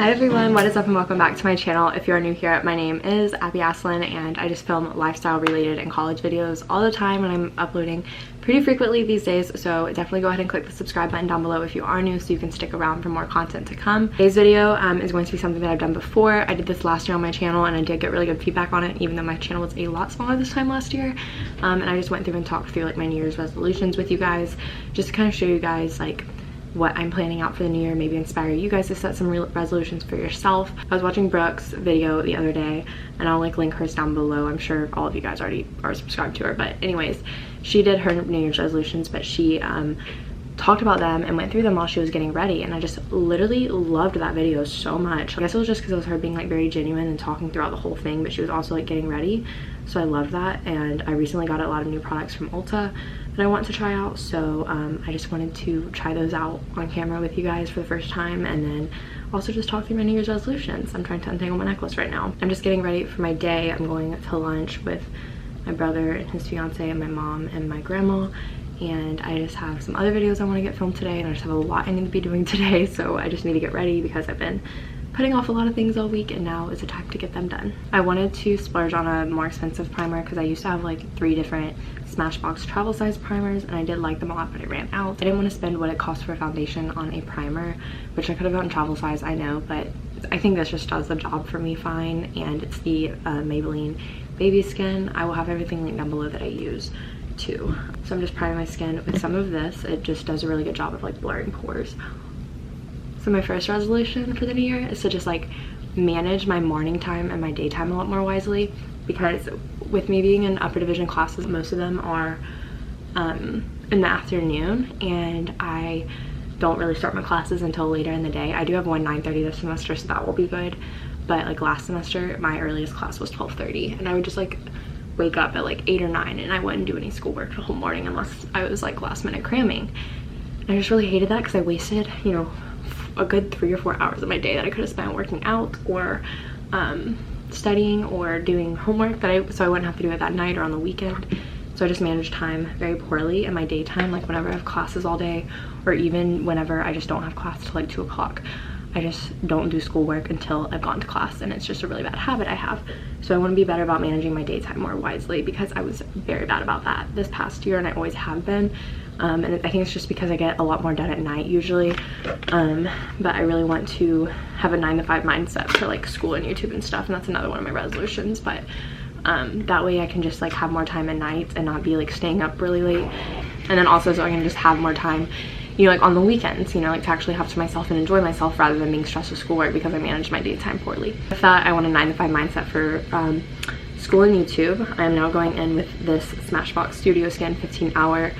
Hi everyone, what is up and welcome back to my channel. If you are new here, my name is Asselin and I just film lifestyle related and college videos all the time, and I'm uploading pretty frequently these days, so definitely go ahead and click the subscribe button down below if you are new so you can stick around for more content to come. Today's video is going to be something that I've done before. I did this last year on my channel and I did get really good feedback on it, even though my channel was a lot smaller this time last year. And I just went through and talked through like my New Year's resolutions with you guys, just to kind of show you guys like what I'm planning out for the new year, maybe inspire you guys to set some real resolutions for yourself. I was watching Brooke's video the other day and I'll like link hers down below. I'm sure all of you guys already are subscribed to her, but anyways, she did her New Year's resolutions, but she talked about them and went through them while she was getting ready, and I just literally loved that video so much. I guess it was just because it was her being like very genuine and talking throughout the whole thing, but she was also like getting ready, so I loved that. And I recently got a lot of new products from Ulta that I want to try out, so I just wanted to try those out on camera with you guys for the first time, and then also just talk through my New Year's resolutions. I'm trying to untangle my necklace right now. I'm just getting ready for my day. I'm going to lunch with my brother and his fiance and my mom and my grandma, and I just have some other videos I want to get filmed today, and I just have a lot I need to be doing today, so I just need to get ready because I've been putting off a lot of things all week and now is the time to get them done. I wanted to splurge on a more expensive primer because I used to have like 3 different Smashbox travel size primers and I did like them a lot, but I ran out. I didn't want to spend what it cost for a foundation on a primer, which I could have gotten travel size, I know, but I think this just does the job for me fine, and it's the Maybelline Baby Skin. I will have everything linked down below that I use too. So I'm just priming my skin with some of this. It just does a really good job of like blurring pores. So my first resolution for the new year is to just like manage my morning time and my daytime a lot more wisely, because with me being in upper division classes, most of them are in the afternoon, and I don't really start my classes until later in the day. I do have one 9:30 this semester, so that will be good, but like last semester my earliest class was 12:30, and I would just like wake up at like 8 or 9 and I wouldn't do any schoolwork the whole morning unless I was like last minute cramming. And I just really hated that because I wasted, you know, a good 3 or 4 hours of my day that I could have spent working out or studying or doing homework so I wouldn't have to do it that night or on the weekend. So I just manage time very poorly in my daytime, like whenever I have classes all day, or even whenever I just don't have class till like 2 o'clock. I just don't do schoolwork until I've gone to class, and it's just a really bad habit I have. So I want to be better about managing my daytime more wisely, because I was very bad about that this past year and I always have been. And I think it's just because I get a lot more done at night usually, but I really want to have a 9 to 5 mindset for like school and YouTube and stuff, and that's another one of my resolutions. But that way I can just like have more time at night and not be like staying up really late, and then also so I can just have more time, you know, like on the weekends, you know, like to actually have to myself and enjoy myself rather than being stressed with schoolwork because I managed my daytime poorly. With that, I want a 9 to 5 mindset for school and YouTube. I am now going in with this Smashbox Studio Skin 15-hour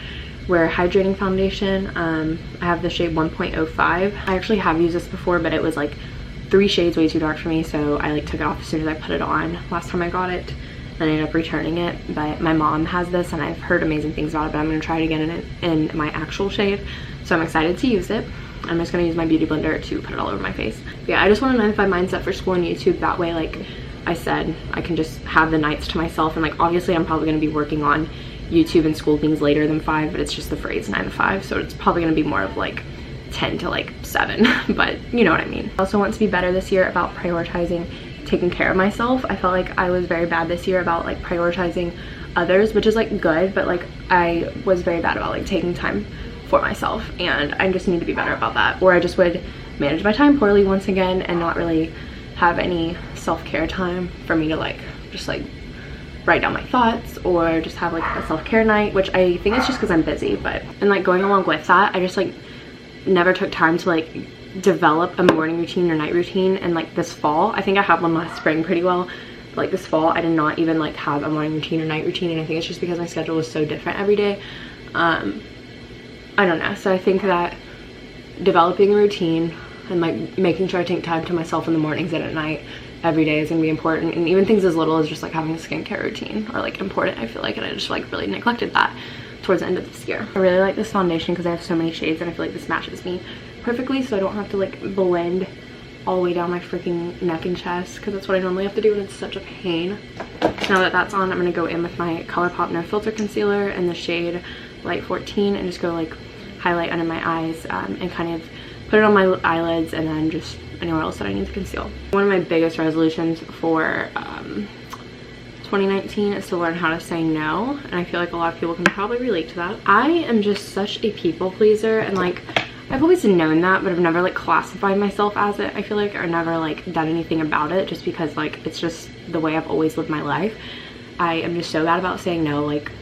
Wear Hydrating Foundation. I have the shade 1.05. I actually have used this before, but it was like 3 shades way too dark for me, so I like took it off as soon as I put it on last time I got it. I ended up returning it, but my mom has this and I've heard amazing things about it, but I'm going to try it again in my actual shade, so I'm excited to use it. I'm just going to use my beauty blender to put it all over my face. But yeah, I just want a 9 to 5 mindset for school and YouTube. That way, like I said, I can just have the nights to myself, and like obviously I'm probably going to be working on YouTube and school things later than 5, but it's just the phrase 9 to 5, so it's probably going to be more of like 10 to like 7, but you know what I mean. I also want to be better this year about prioritizing taking care of myself. I felt like I was very bad this year about like prioritizing others, which is like good, but like I was very bad about like taking time for myself, and I just need to be better about that, or I just would manage my time poorly once again and not really have any self-care time for me to like just like write down my thoughts or just have like a self-care night, which I think it's just because I'm busy. But and like going along with that, I just like never took time to like develop a morning routine or night routine. And like this fall, I think I had one last spring pretty well, but like this fall I did not even like have a morning routine or night routine, and I think it's just because my schedule was so different every day. I don't know, so I think that developing a routine and like making sure I take time to myself in the mornings and at night every day is gonna be important, and even things as little as just like having a skincare routine are like important, I feel like, and I just like really neglected that towards the end of this year. I really like this foundation because I have so many shades and I feel like this matches me perfectly, so I don't have to like blend all the way down my freaking neck and chest, because that's what I normally have to do and it's such a pain. Now that that's on, I'm gonna go in with my ColourPop No Filter Concealer in the shade Light 14 and just go like highlight under my eyes and kind of put it on my eyelids and then just anywhere else that I need to conceal. One of my biggest resolutions for 2019 is to learn how to say no, and I feel like a lot of people can probably relate to that. I am just such a people pleaser, and like I've always known that, but I've never like classified myself as it, I feel like, or never like done anything about it, just because like it's just the way I've always lived my life. I am just so bad about saying no, like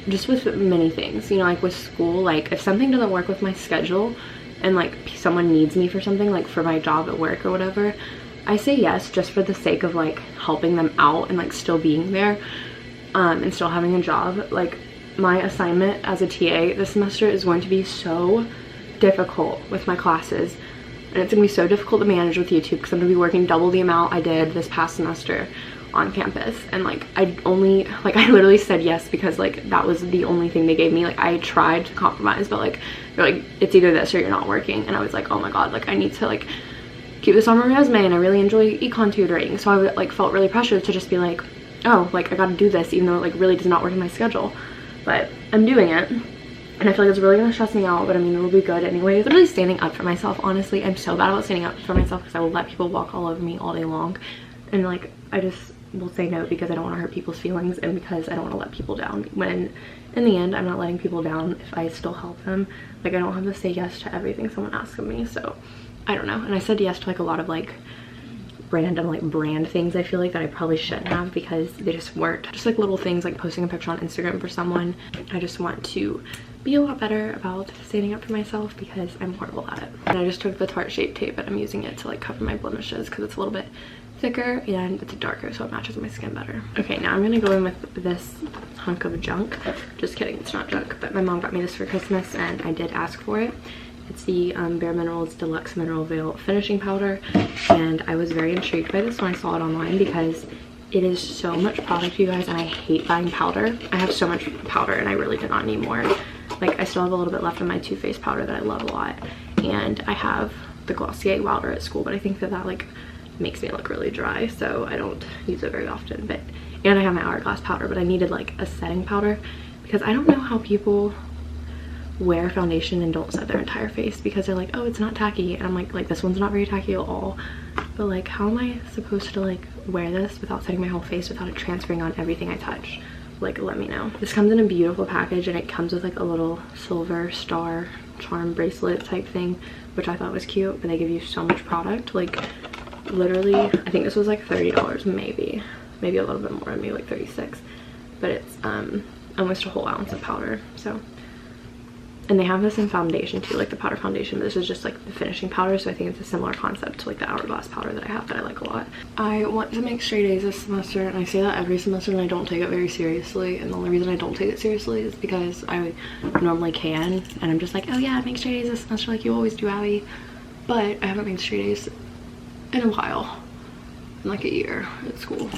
just with many things, you know, like with school. Like if something doesn't work with my schedule and like someone needs me for something, like for my job at work or whatever, I say yes just for the sake of like helping them out and like still being there and still having a job. Like my assignment as a TA this semester is going to be so difficult with my classes, and it's gonna be so difficult to manage with YouTube because I'm gonna be working double the amount I did this past semester on campus. And like I literally said yes because like that was the only thing they gave me. Like I tried to compromise, but like they're like, it's either this or you're not working. And I was like, oh my god, like I need to like keep this on my resume, and I really enjoy econ tutoring. So I like felt really pressured to just be like, oh, like I gotta do this even though it like really does not work in my schedule, but I'm doing it. And I feel like it's really gonna stress me out, but I mean, it'll be good anyway. Literally standing up for myself, honestly. I'm so bad about standing up for myself because I will let people walk all over me all day long. And like, I just will say no because I don't want to hurt people's feelings and because I don't want to let people down. When in the end, I'm not letting people down if I still help them. Like I don't have to say yes to everything someone asks of me. So I don't know. And I said yes to like a lot of like random like brand things I feel like that I probably shouldn't have because they just weren't. Just like little things like posting a picture on Instagram for someone. I just want to be a lot better about standing up for myself because I'm horrible at it. And I just took the Tarte Shape Tape and I'm using it to like cover my blemishes because it's a little bit thicker and it's darker, so it matches my skin better. Okay, now I'm gonna go in with this hunk of junk. Just kidding, it's not junk, but my mom got me this for Christmas and I did ask for it. It's the Bare Minerals Deluxe Mineral Veil Finishing Powder, and I was very intrigued by this when I saw it online because it is so much product, you guys, and I hate buying powder. I have so much powder and I really did not need more. Like I still have a little bit left of my Too Faced powder that I love a lot, and I have the Glossier Wilder at school, but I think that that like makes me look really dry, so I don't use it very often. But and I have my Hourglass powder, but I needed like a setting powder because I don't know how people wear foundation and don't set their entire face because they're like, oh, it's not tacky, and I'm like this one's not very tacky at all. But like, how am I supposed to like wear this without setting my whole face, without it transferring on everything I touch? Like, let me know. This comes in a beautiful package and it comes with like a little silver star charm bracelet type thing, which I thought was cute. But they give you so much product, like literally I think this was like $30, maybe a little bit more, maybe like 36, but it's almost a whole ounce of powder. So, and they have this in foundation too, like the powder foundation, but this is just like the finishing powder, so I think it's a similar concept to like the Hourglass powder that I have that I like a lot. I want to make straight A's this semester, and I say that every semester and I don't take it very seriously, and the only reason I don't take it seriously is because I normally can, and I'm just like, oh yeah, make straight A's this semester like you always do, Abby. But I haven't made straight A's in a while, in like a year at school,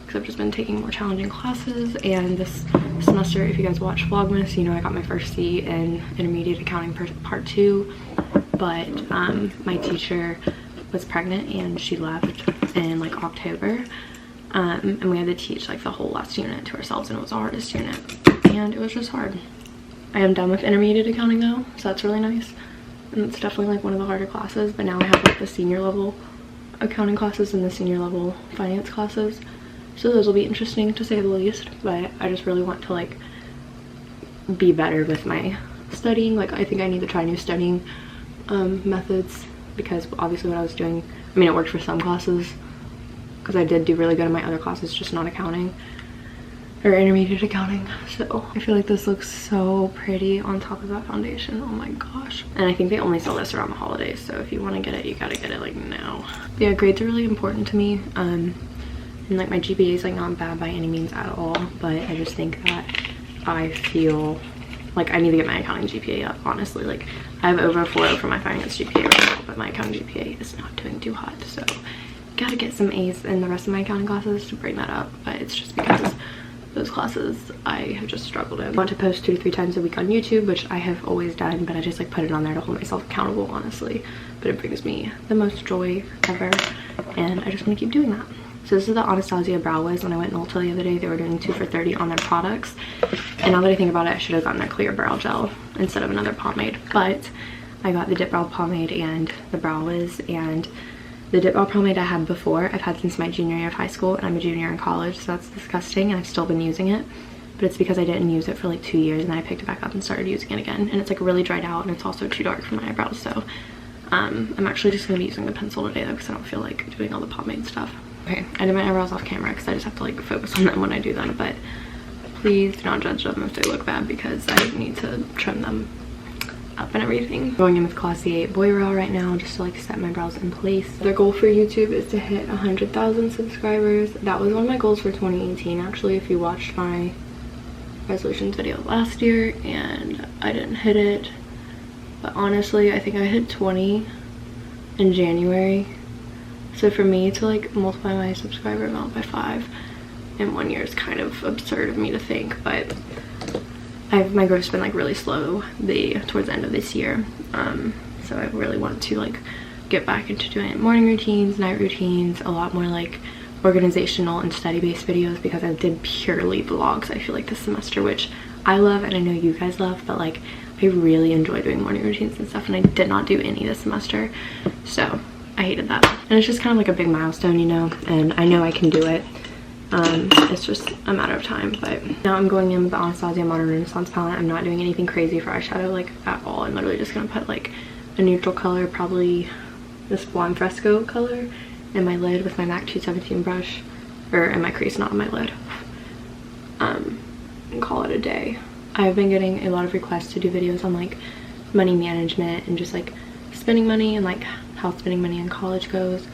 because I've just been taking more challenging classes. And this semester, if you guys watch Vlogmas, you know I got my first C in Intermediate Accounting Part 2, but my teacher was pregnant and she left in like October, and we had to teach like the whole last unit to ourselves, and it was our hardest unit and it was just hard. I am done with Intermediate Accounting though, so that's really nice, and it's definitely like one of the harder classes. But now I have like the senior level accounting classes and the senior level finance classes, so those will be interesting to say the least. But I just really want to like be better with my studying. Like I think I need to try new studying methods, because obviously what I was doing, I mean, it worked for some classes because I did do really good in my other classes, just not accounting or intermediate accounting. So I feel like this looks so pretty on top of that foundation. Oh my gosh. And I think they only sell this around the holidays, so if you want to get it, you gotta get it like now. Yeah, grades are really important to me, and like my GPA is like not bad by any means at all, but I just think that I feel like I need to get my accounting GPA up, honestly. Like I have over a 4.0 for my finance GPA right now, but my accounting GPA is not doing too hot, so gotta get some A's in the rest of my accounting classes to bring that up. But it's just because those classes I have just struggled in. I want to post 2 to 3 times a week on YouTube, which I have always done, but I just like put it on there to hold myself accountable, honestly. But it brings me the most joy ever, and I just want to keep doing that. So this is the Anastasia Brow Wiz. When I went in Ulta the other day, they were doing 2 for $30 on their products, and now that I think about it, I should have gotten their clear brow gel instead of another pomade. But I got the Dip Brow Pomade and the Brow Wiz, and the Dip Brow Pomade I had before, I've had since my junior year of high school, and I'm a junior in college, so that's disgusting, and I've still been using it. But it's because I didn't use it for like 2 years, and then I picked it back up and started using it again. And it's like really dried out, and it's also too dark for my eyebrows, so I'm actually just gonna be using the pencil today though, because I don't feel like doing all the pomade stuff. Okay, I did my eyebrows off camera because I just have to like focus on them when I do them, but please do not judge them if they look bad, because I need to trim them up and everything. Going in with Glossier Boy Brow right now just to like set my brows in place. Their goal for YouTube is to hit 100,000 subscribers. That was one of my goals for 2018 actually, if you watched my resolutions video last year, and I didn't hit it. But honestly, I think I hit 20 in January. So for me to like multiply my subscriber amount by 5 in 1 year is kind of absurd of me to think, but my growth's been like really slow towards the end of this year. So I really want to like get back into doing morning routines, night routines, a lot more like organizational and study-based videos, because I did purely vlogs I feel like this semester, which I love and I know you guys love, but like I really enjoy doing morning routines and stuff, and I did not do any this semester, so I hated that. And it's just kind of like a big milestone, you know, and I know I can do it. It's just a matter of time. But now I'm going in with the Anastasia Modern Renaissance palette. I'm not doing anything crazy for eyeshadow like at all. I'm literally just gonna put like a neutral color, probably this Blonde Fresco color, in my lid with my MAC 217 brush, or in my crease, not on my lid, and call it a day. I've been getting a lot of requests to do videos on like money management and just like spending money and like how spending money in college goes.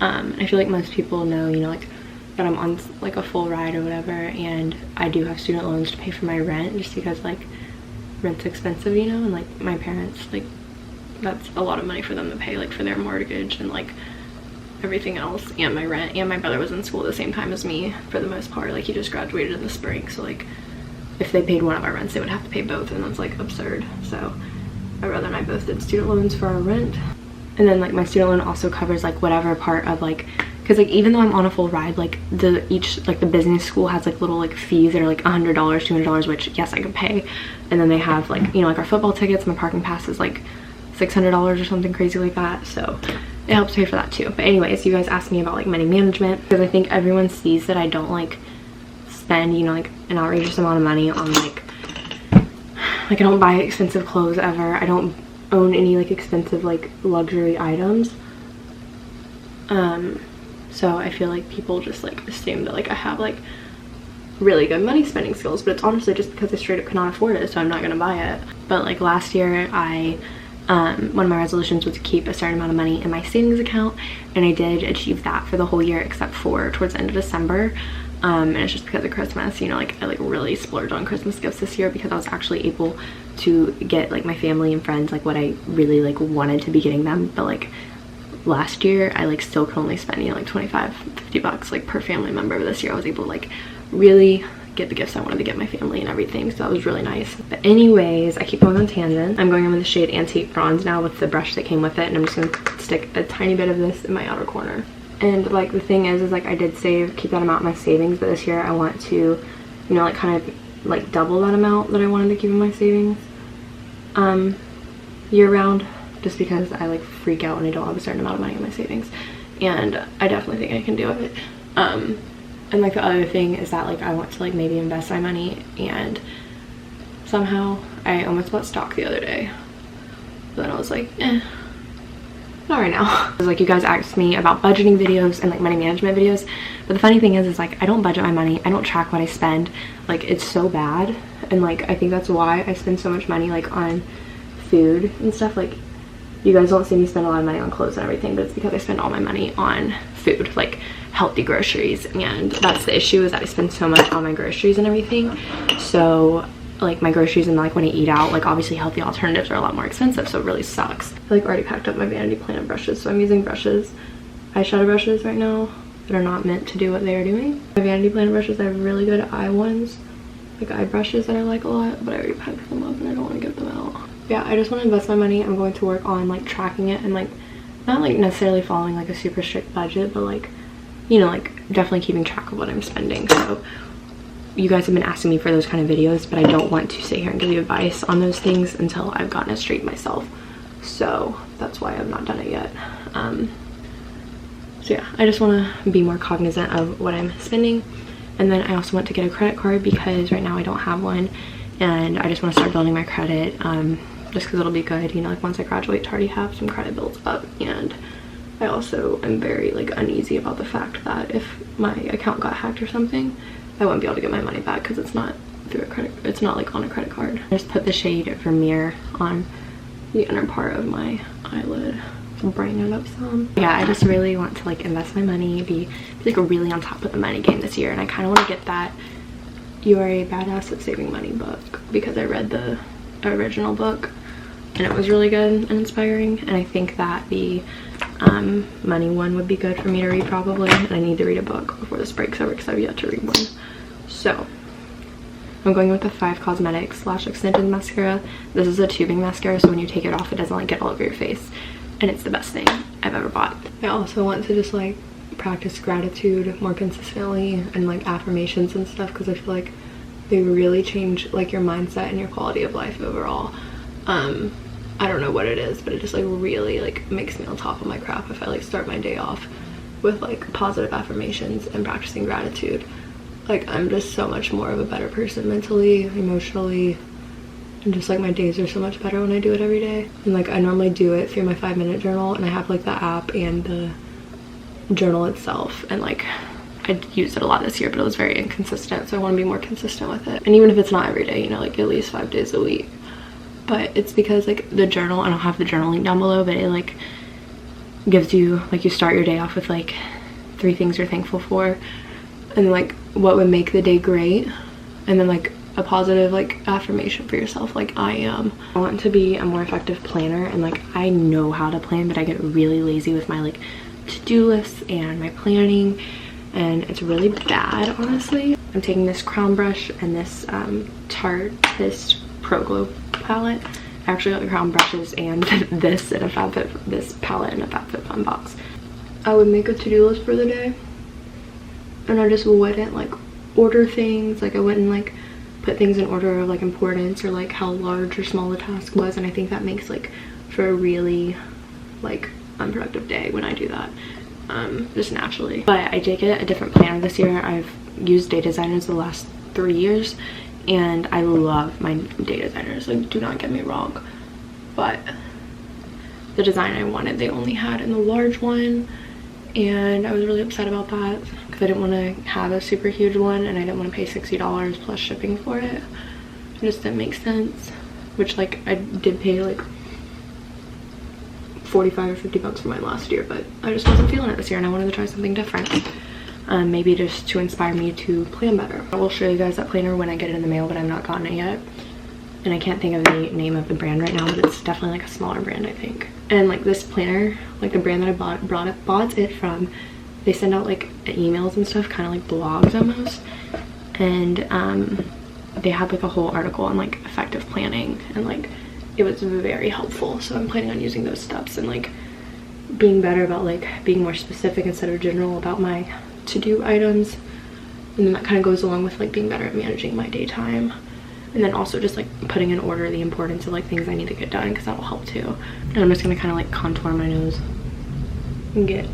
I feel like most people know, you know, like that I'm on like a full ride or whatever, and I do have student loans to pay for my rent, just because like rent's expensive, you know, and like my parents, like that's a lot of money for them to pay, like for their mortgage and like everything else, and my rent. And my brother was in school at the same time as me for the most part, like he just graduated in the spring, so like if they paid one of our rents they would have to pay both, and that's like absurd. So my brother and I both did student loans for our rent, and then like my student loan also covers like whatever part of like, because like even though I'm on a full ride, like the business school has like little like fees that are like $100, $200, which yes I can pay, and then they have like, you know, like our football tickets, my parking pass is like $600 or something crazy like that, so it helps pay for that too. But anyways, you guys asked me about like money management, because I think everyone sees that I don't like spend, you know, like an outrageous amount of money on like I don't buy expensive clothes ever. I don't own any like expensive like luxury items. So I feel like people just like assume that like I have like really good money spending skills, but it's honestly just because I straight up cannot afford it, so I'm not gonna buy it. But like last year I one of my resolutions was to keep a certain amount of money in my savings account, and I did achieve that for the whole year except for towards the end of December. And it's just because of Christmas, you know, like I like really splurged on Christmas gifts this year, because I was actually able to get like my family and friends like what I really like wanted to be getting them. But like last year I like still could only spend, you know, like 25-50 bucks like per family member. This year I was able to like really get the gifts I wanted to get my family and everything, so that was really nice. But anyways, I keep going on tangent. I'm going in with the shade Antique Bronze now with the brush that came with it, and I'm just gonna stick a tiny bit of this in my outer corner. And like the thing is like I did keep that amount in my savings, but this year I want to, you know, like kind of like double that amount that I wanted to keep in my savings year round, just because I like freak out when I don't have a certain amount of money in my savings, and I definitely think I can do it. And like the other thing is that like I want to like maybe invest my money, and somehow I almost bought stock the other day, but then I was like, not right now. Because like you guys asked me about budgeting videos and like money management videos, but the funny thing is like I don't budget my money, I don't track what I spend. Like it's so bad, and like I think that's why I spend so much money like on food and stuff. Like you guys don't see me spend a lot of money on clothes and everything, but it's because I spend all my money on food, like healthy groceries, and that's the issue, is that I spend so much on my groceries and everything. So like my groceries, and like when I eat out, like obviously healthy alternatives are a lot more expensive, so it really sucks. I like already packed up my vanity planet brushes, so I'm using eyeshadow brushes right now that are not meant to do what they are doing. My vanity planet brushes, I have really good eye ones, like eye brushes that I like a lot, but I already packed them up and I don't want to get them out. Yeah, I just want to invest my money. I'm going to work on like tracking it, and like not like necessarily following like a super strict budget, but like, you know, like definitely keeping track of what I'm spending. So you guys have been asking me for those kind of videos, but I don't want to sit here and give you advice on those things until I've gotten it straight myself. so that's why I've not done it yet. So yeah, I just want to be more cognizant of what I'm spending. And then I also want to get a credit card because right now I don't have one, and I just want to start building my credit, just because it'll be good, you know, like once I graduate to already have some credit built up. And I also am very like uneasy about the fact that if my account got hacked or something, I won't be able to get my money back because it's not through a credit, it's not like on a credit card. I just put the shade Vermeer on the inner part of my eyelid to brighten it up some. Yeah, I just really want to like invest my money, be like really on top of the money game this year, and I kind of want to get that You Are a Badass at Saving Money book because I read the original book and it was really good and inspiring, and I think that the money one would be good for me to read probably, and I need to read a book before this breaks over because I've yet to read one. So I'm going with the 5 Cosmetics Lash Extension Mascara. This is a tubing mascara, so when you take it off, it doesn't like get all over your face. And it's the best thing I've ever bought. I also want to just like practice gratitude more consistently and like affirmations and stuff, because I feel like they really change like your mindset and your quality of life overall. I don't know what it is, but it just like really like makes me on top of my crap if I like start my day off with like positive affirmations and practicing gratitude. Like I'm just so much more of a better person mentally, emotionally, and just like my days are so much better when I do it every day. And like I normally do it through my 5-minute journal, and I have like the app and the journal itself, and like I used it a lot this year, but it was very inconsistent, so I want to be more consistent with it. And even if it's not every day, you know, like at least 5 days a week. But it's because like the journal, I don't have the journal link down below, but it like gives you like, you start your day off with like 3 things you're thankful for, and like what would make the day great, and then like a positive like affirmation for yourself, like I want to be a more effective planner, and like I know how to plan, but I get really lazy with my like to-do lists and my planning, and it's really bad, honestly. I'm taking this crown brush and this Tarteist Pro Glow palette. I actually got the crown brushes and this in a this palette in a FabFitFun box. I would make a to-do list for the day, and I just wouldn't like order things, like I wouldn't like put things in order of like importance or like how large or small the task was, and I think that makes like for a really like unproductive day when I do that, just naturally. But I did get a different planner this year. I've used Day Designers the last 3 years, and I love my Day Designers, like do not get me wrong, but the design I wanted they only had in the large one, and I was really upset about that because I didn't want to have a super huge one, and I didn't want to pay $60 plus shipping for it. It just didn't make sense, which like I did pay like 45 or 50 bucks for mine last year, but I just wasn't feeling it this year, and I wanted to try something different. Maybe just to inspire me to plan better. I will show you guys that planner when I get it in the mail, but I've not gotten it yet, and I can't think of the name of the brand right now, but it's definitely like a smaller brand, I think. And like this planner, like the brand that I bought it from, they send out like emails and stuff, kind of like blogs almost, and they had like a whole article on like effective planning, and like it was very helpful. So I'm planning on using those steps and like being better about like being more specific instead of general about my to-do items, and then that kind of goes along with like being better at managing my daytime, and then also just like putting in order the importance of like things I need to get done, because that will help too. And I'm just gonna kind of like contour my nose and get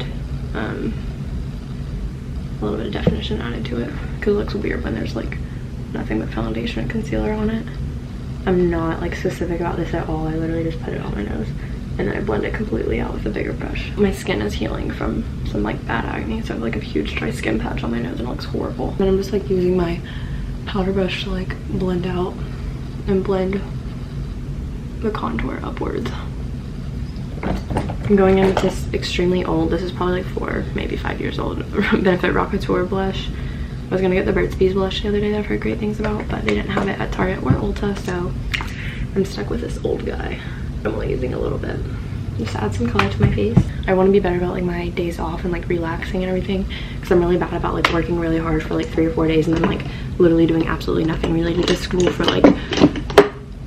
a little bit of definition added to it, because it looks weird when there's like nothing but foundation and concealer on it. I'm not like specific about this at all. I literally just put it on my nose and then I blend it completely out with a bigger brush. My skin is healing from some like bad acne, so I have like a huge dry skin patch on my nose and it looks horrible. And I'm just like using my powder brush to like blend out and blend the contour upwards. I'm going in with this extremely old, this is probably like 4, maybe 5 years old, Benefit Rock Couture blush. I was gonna get the Burt's Bees blush the other day that I've heard great things about, but they didn't have it at Target or Ulta, so I'm stuck with this old guy. I'm only using a little bit just to add some color to my face. I want to be better about like my days off and like relaxing and everything, because I'm really bad about like working really hard for like 3 or 4 days and then like literally doing absolutely nothing related to school for like,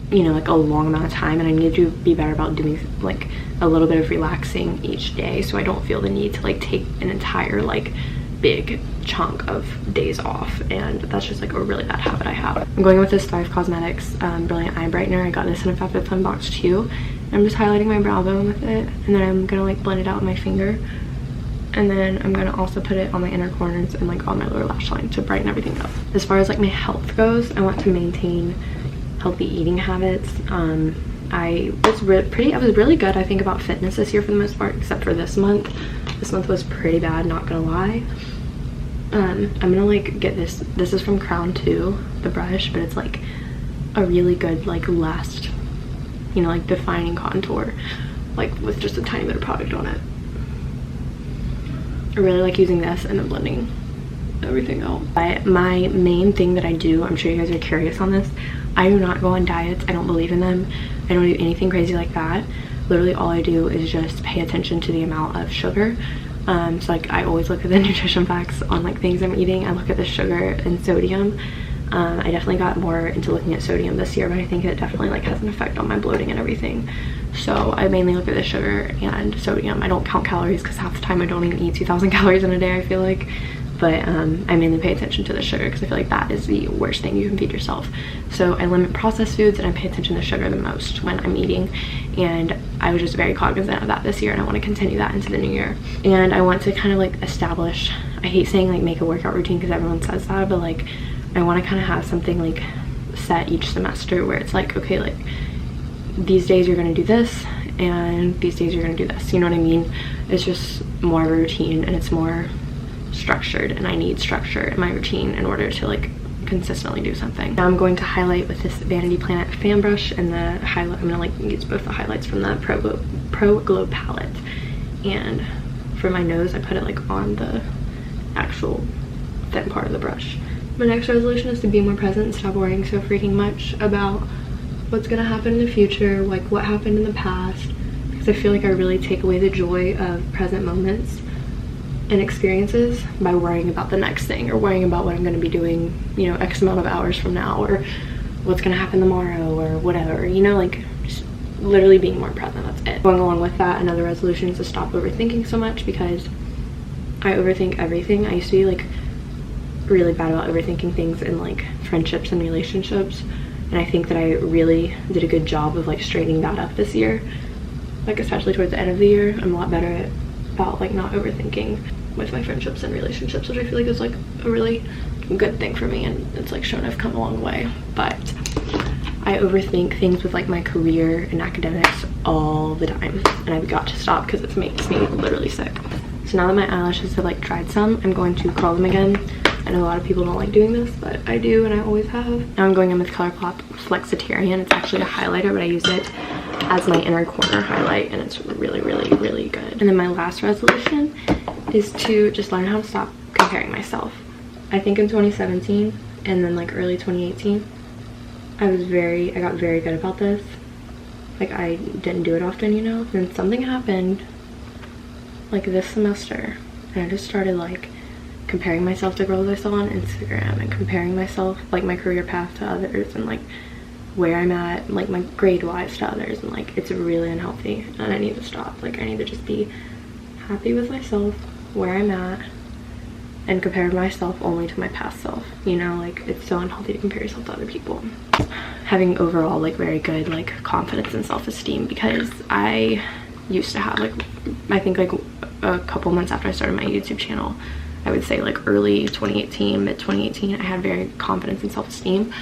you know, like a long amount of time. And I need to be better about doing like a little bit of relaxing each day, so I don't feel the need to like take an entire like big chunk of days off, and that's just like a really bad habit I have. I'm going with this 5 Cosmetics Brilliant Eye Brightener. I got this in a FabFitFun box too, I'm just highlighting my brow bone with it, and then I'm gonna like blend it out with my finger, and then I'm gonna also put it on my inner corners and like on my lower lash line to brighten everything up. As far as like my health goes, I want to maintain healthy eating habits. I was really good, I think, about fitness this year for the most part, except for this month. This month was pretty bad, not gonna lie. I'm gonna like get this is from Crown 2, the brush, but it's like a really good like last, you know, like defining contour, like with just a tiny bit of product on it. I really like using this and then blending everything out. But my main thing that I do, I'm sure you guys are curious on this, I do not go on diets. I don't believe in them. I don't do anything crazy like that. Literally all I do is just pay attention to the amount of sugar. So like I always look at the nutrition facts on like things I'm eating. I look at the sugar and sodium. I definitely got more into looking at sodium this year, but I think it definitely like has an effect on my bloating and everything. So I mainly look at the sugar and sodium. I don't count calories because half the time I don't even eat 2,000 calories in a day, I feel like. But I mainly pay attention to the sugar because I feel like that is the worst thing you can feed yourself. So I limit processed foods and I pay attention to sugar the most when I'm eating. And I was just very cognizant of that this year, and I want to continue that into the new year. And I want to kind of like establish, I hate saying like make a workout routine because everyone says that, but like I want to kind of have something like set each semester where it's like, okay, like these days you're going to do this and these days you're going to do this. You know what I mean? It's just more of a routine and it's more structured, and I need structure in my routine in order to like consistently do something. Now I'm going to highlight with this Vanity Planet fan brush and the highlight. I'm gonna like use both the highlights from the Pro Glow palette, and for my nose I put it like on the actual thin part of the brush. My next resolution is to be more present and stop worrying so freaking much about what's gonna happen in the future, like what happened in the past, because I feel like I really take away the joy of present moments and experiences by worrying about the next thing, or worrying about what I'm going to be doing, you know, X amount of hours from now, or what's going to happen tomorrow, or whatever, you know, like just literally being more present. That's it. Going along with that, another resolution is to stop overthinking so much, because I overthink everything. I used to be like really bad about overthinking things in like friendships and relationships, and I think that I really did a good job of like straightening that up this year, like especially towards the end of the year. I'm a lot better about like not overthinking with my friendships and relationships, which I feel like is like a really good thing for me, and it's like shown I've come a long way. But I overthink things with like my career and academics all the time, and I've got to stop because it makes me literally sick. So now that my eyelashes have like dried some, I'm going to curl them again. I know a lot of people don't like doing this, but I do, and I always have. Now I'm going in with ColourPop Flexitarian. It's actually a highlighter, but I use it as my inner corner highlight, and it's really, really, really good. And then my last resolution is to just learn how to stop comparing myself. I think in 2017 and then like early 2018, I got very good about this. Like I didn't do it often, you know. Then something happened like this semester, and I just started like comparing myself to girls I saw on Instagram, and comparing myself, like my career path, to others, and like where I'm at, like my grade wise, to others, and like it's really unhealthy, and I need to stop. Like I need to just be happy with myself where I'm at and compare myself only to my past self, you know. Like it's so unhealthy to compare yourself to other people. Having overall like very good like confidence and self-esteem, because I used to have like, I think like a couple months after I started my YouTube channel, I would say like early 2018, mid 2018, I had very confidence and self-esteem,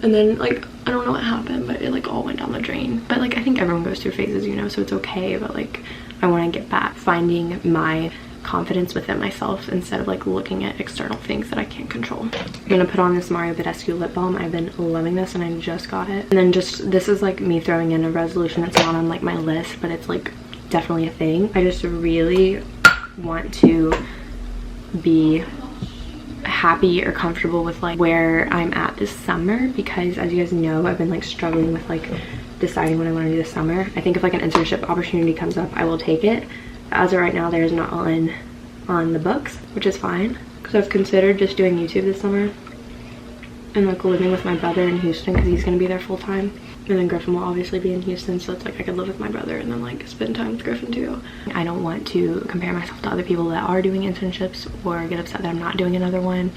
and then like I don't know what happened, but it like all went down the drain. But like I think everyone goes through phases, you know, so it's okay. But like I want to get back finding my confidence within myself instead of like looking at external things that I can't control. I'm gonna put on this Mario Badescu lip balm. I've been loving this, and I just got it. And then just, this is like me throwing in a resolution that's not on like my list, but it's like definitely a thing. I just really want to be happy or comfortable with like where I'm at this summer, because as you guys know, I've been like struggling with like deciding what I want to do this summer. I think if like an internship opportunity comes up, I will take it. As of right now, there's not on the books, which is fine, because I've considered just doing YouTube this summer and like living with my brother in Houston, because he's gonna be there full time, and then Griffin will obviously be in Houston, so it's like I could live with my brother and then like spend time with Griffin too. I don't want to compare myself to other people that are doing internships or get upset that I'm not doing another one.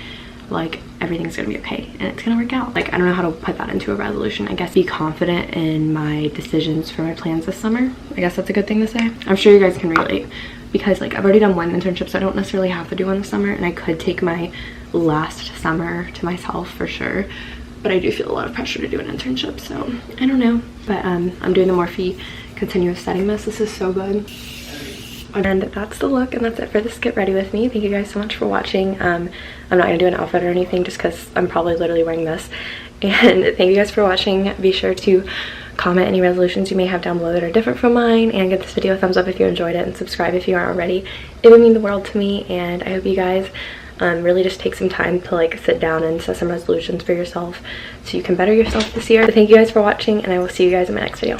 like everything's gonna be okay and it's gonna work out. Like, I don't know how to put that into a resolution. I guess be confident in my decisions for my plans this summer. I guess that's a good thing to say. I'm sure you guys can relate, because like I've already done one internship, so I don't necessarily have to do one this summer, and I could take my last summer to myself for sure, but I do feel a lot of pressure to do an internship, so I don't know. But I'm doing the Morphe continuous setting mist. This is so good. And that's the look, and that's it for this get ready with me. Thank you guys so much for watching. I'm not gonna do an outfit or anything just because I'm probably literally wearing this. And thank you guys for watching. Be sure to comment any resolutions you may have down below that are different from mine, and give this video a thumbs up if you enjoyed it, and subscribe if you aren't already. It would mean the world to me, and I hope you guys really just take some time to like sit down and set some resolutions for yourself so you can better yourself this year. So thank you guys for watching, and I will see you guys in my next video.